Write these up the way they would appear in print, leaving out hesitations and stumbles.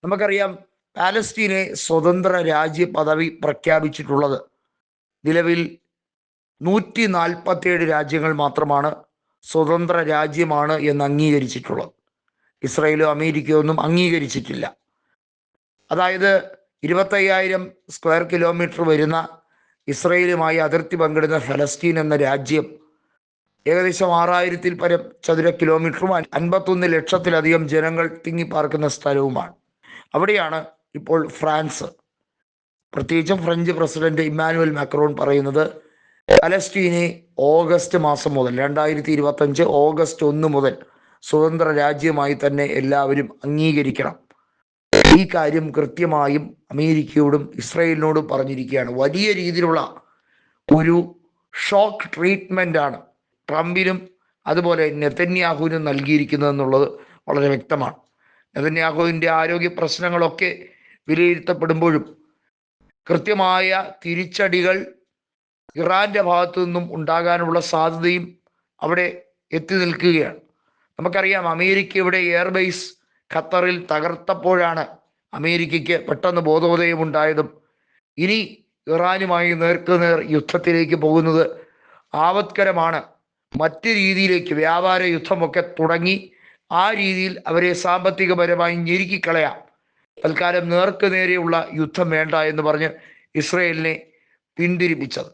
നമുക്കറിയാം, പാലസ്തീനെ സ്വതന്ത്ര രാജ്യ പദവി പ്രഖ്യാപിച്ചിട്ടുള്ളത് നിലവിൽ 147 രാജ്യങ്ങൾ മാത്രമാണ് സ്വതന്ത്ര രാജ്യമാണ് എന്ന് അംഗീകരിച്ചിട്ടുള്ളത്. ഇസ്രയേലോ അമേരിക്കയോ ഒന്നും അംഗീകരിച്ചിട്ടില്ല. അതായത് 25,000 സ്ക്വയർ കിലോമീറ്റർ വരുന്ന ഇസ്രയേലുമായി അതിർത്തി പങ്കിടുന്ന ഫലസ്തീൻ എന്ന രാജ്യം ഏകദേശം 6,000-ൽ പരം ചതുര കിലോമീറ്ററും 51 ലക്ഷത്തിലധികം ജനങ്ങൾ തിങ്ങിപ്പാർക്കുന്ന സ്ഥലവുമാണ്. അവിടെയാണ് ഇപ്പോൾ ഫ്രാൻസ്, പ്രത്യേകിച്ചും ഫ്രഞ്ച് പ്രസിഡന്റ് ഇമ്മാനുവൽ മാക്രോൺ പറയുന്നത് പലസ്തീനെ ഓഗസ്റ്റ് മാസം മുതൽ 2025 ഓഗസ്റ്റ് 1 മുതൽ സ്വതന്ത്ര രാജ്യമായി തന്നെ എല്ലാവരും അംഗീകരിക്കണം. ഈ കാര്യം കൃത്യമായും അമേരിക്കയോടും ഇസ്രയേലിനോടും പറഞ്ഞിരിക്കുകയാണ്. വലിയ രീതിയിലുള്ള ഒരു ഷോക്ക് ട്രീറ്റ്മെൻ്റ് ആണ് ട്രംപിനും അതുപോലെ നെതന്യാഹുവിനും നൽകിയിരിക്കുന്നതെന്നുള്ളത് വളരെ വ്യക്തമാണ്. നെതന്യാഹുവിൻ്റെ ആരോഗ്യ പ്രശ്നങ്ങളൊക്കെ വിലയിരുത്തപ്പെടുമ്പോഴും കൃത്യമായ തിരിച്ചടികൾ ഇറാൻ്റെ ഭാഗത്തു നിന്നും ഉണ്ടാകാനുള്ള സാധ്യതയും അവിടെ എത്തി നിൽക്കുകയാണ്. നമുക്കറിയാം, അമേരിക്കയുടെ എയർബേസ് ഖത്തറിൽ തകർത്തപ്പോഴാണ് അമേരിക്കയ്ക്ക് പെട്ടെന്ന് ബോധോദയമുണ്ടായതും ഇനി ഇറാനുമായി നേർക്കുനേർ യുദ്ധത്തിലേക്ക് പോകുന്നത് ആപത്കരമാണ്, മറ്റ് രീതിയിലേക്ക് വ്യാപാര യുദ്ധമൊക്കെ തുടങ്ങി ആ രീതിയിൽ അവരെ സാമ്പത്തികപരമായി ഞെരുക്കിക്കളയാം, തൽക്കാലം നേർക്കുനേരെയുള്ള യുദ്ധം വേണ്ട എന്ന് പറഞ്ഞ് ഇസ്രയേലിനെ പിന്തിരിപ്പിച്ചത്.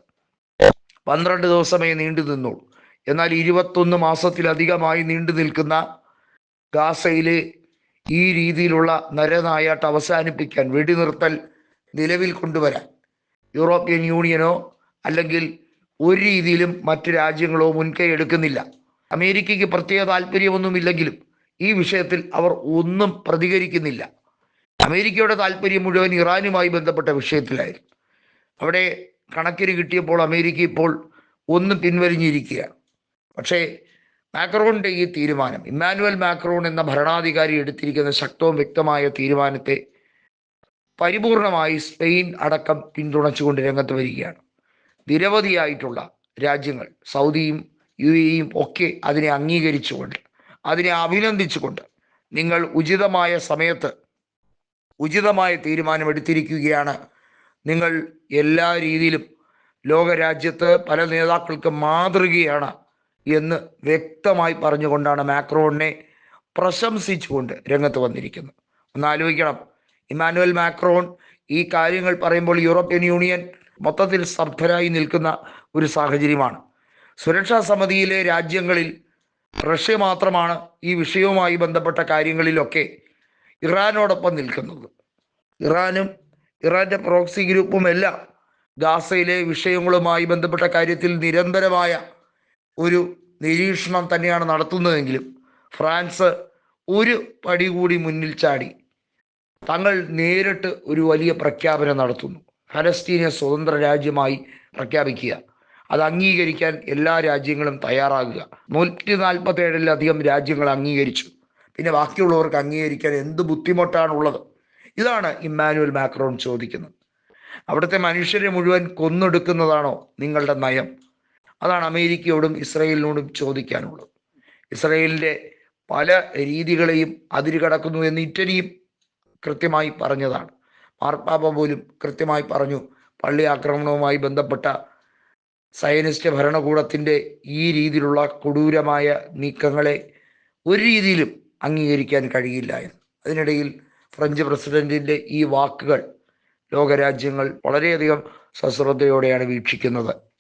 12 ദിവസമേ നീണ്ടു നിന്നുള്ളൂ. എന്നാൽ 21 മാസത്തിലധികമായി നീണ്ടു നിൽക്കുന്ന ഗാസയിലെ ഈ രീതിയിലുള്ള നരനായാട്ട് അവസാനിപ്പിക്കാൻ, വെടിനിർത്തൽ നിലവിൽ കൊണ്ടുവരാൻ യൂറോപ്യൻ യൂണിയനോ അല്ലെങ്കിൽ ഒരു രീതിയിലും മറ്റ് രാജ്യങ്ങളോ മുൻകൈ എടുക്കുന്നില്ല. അമേരിക്കയ്ക്ക് പ്രത്യേക താല്പര്യമൊന്നുമില്ലെങ്കിലും ഈ വിഷയത്തിൽ അവർ ഒന്നും പ്രതികരിക്കുന്നില്ല. അമേരിക്കയുടെ താല്പര്യം മുഴുവൻ ഇറാനുമായി ബന്ധപ്പെട്ട വിഷയത്തിലായിരുന്നു. അവിടെ കണക്കിന് കിട്ടിയപ്പോൾ അമേരിക്ക ഇപ്പോൾ ഒന്നും പിൻവലിഞ്ഞിരിക്കുകയാണ്. പക്ഷേ മാക്രോണിൻ്റെ ഈ തീരുമാനം, ഇമ്മാനുവൽ മാക്രോൺ എന്ന ഭരണാധികാരി എടുത്തിരിക്കുന്ന ശക്തവും വ്യക്തമായ തീരുമാനത്തെ പരിപൂർണമായി സ്പെയിൻ അടക്കം പിന്തുണച്ചുകൊണ്ട് രംഗത്ത് വരികയാണ്. നിരവധിയായിട്ടുള്ള രാജ്യങ്ങൾ, സൗദിയും UAE ഒക്കെ അതിനെ അംഗീകരിച്ചുകൊണ്ട്, അതിനെ അഭിനന്ദിച്ചുകൊണ്ട്, നിങ്ങൾ ഉചിതമായ സമയത്ത് ഉചിതമായ തീരുമാനമെടുത്തിരിക്കുകയാണ്, നിങ്ങൾ എല്ലാ രീതിയിലും ലോകരാജ്യത്ത് പല നേതാക്കൾക്ക് മാതൃകയാണ് എന്ന് വ്യക്തമായി പറഞ്ഞുകൊണ്ടാണ് മാക്രോണിനെ പ്രശംസിച്ചുകൊണ്ട് രംഗത്ത് വന്നിരിക്കുന്നത്. ഒന്ന് ആലോചിക്കണം, ഇമ്മാനുവൽ മാക്രോൺ ഈ കാര്യങ്ങൾ പറയുമ്പോൾ യൂറോപ്യൻ യൂണിയൻ മൊത്തത്തിൽ സ്തബ്ധരായി നിൽക്കുന്ന ഒരു സാഹചര്യമാണ്. സുരക്ഷാ സമിതിയിലെ രാജ്യങ്ങളിൽ റഷ്യ മാത്രമാണ് ഈ വിഷയവുമായി ബന്ധപ്പെട്ട കാര്യങ്ങളിലൊക്കെ ഇറാനോടൊപ്പം നിൽക്കുന്നത്. ഇറാനും ഇറാൻ്റെ പ്രോക്സി ഗ്രൂപ്പും എല്ലാം ഗാസയിലെ വിഷയങ്ങളുമായി ബന്ധപ്പെട്ട കാര്യത്തിൽ നിരന്തരമായ ഒരു നിരീക്ഷണം തന്നെയാണ് നടത്തുന്നതെങ്കിലും ഫ്രാൻസ് ഒരു പടി കൂടി മുന്നിൽ ചാടി തങ്ങൾ നേരിട്ട് ഒരു വലിയ പ്രഖ്യാപനം നടത്തുന്നു. ഫലസ്തീനെ സ്വതന്ത്ര രാജ്യമായി പ്രഖ്യാപിക്കുക, അത് അംഗീകരിക്കാൻ എല്ലാ രാജ്യങ്ങളും തയ്യാറാകുക. 147-ലധികം രാജ്യങ്ങൾ അംഗീകരിച്ചു. പിന്നെ ബാക്കിയുള്ളവർക്ക് അംഗീകരിക്കാൻ എന്ത് ബുദ്ധിമുട്ടാണുള്ളത്? ഇതാണ് ഇമ്മാനുവൽ മാക്രോൺ ചോദിക്കുന്നത്. അവിടുത്തെ മനുഷ്യരെ മുഴുവൻ കൊന്നൊടുക്കുന്നതാണോ നിങ്ങളുടെ നയം? അതാണ് അമേരിക്കയോടും ഇസ്രയേലിനോടും ചോദിക്കാനുള്ളത്. ഇസ്രയേലിൻ്റെ പല രീതികളെയും അതിരുകടക്കുന്നു എന്ന് ഇറ്റലിയും കൃത്യമായി പറഞ്ഞതാണ്. മാർപ്പാപ്പ പോലും കൃത്യമായി പറഞ്ഞു, പള്ളി ആക്രമണവുമായി ബന്ധപ്പെട്ട സയനിസ്റ്റ് ഭരണകൂടത്തിൻ്റെ ഈ രീതിയിലുള്ള കൊടൂരമായ നീക്കങ്ങളെ ഒരു രീതിയിലും അംഗീകരിക്കാൻ കഴിയില്ല എന്ന്. അതിനിടയിൽ ഫ്രഞ്ച് പ്രസിഡന്റിൻ്റെ ഈ വാക്കുകൾ ലോകരാജ്യങ്ങൾ വളരെയധികം സശ്രദ്ധയോടെയാണ് വീക്ഷിക്കുന്നത്.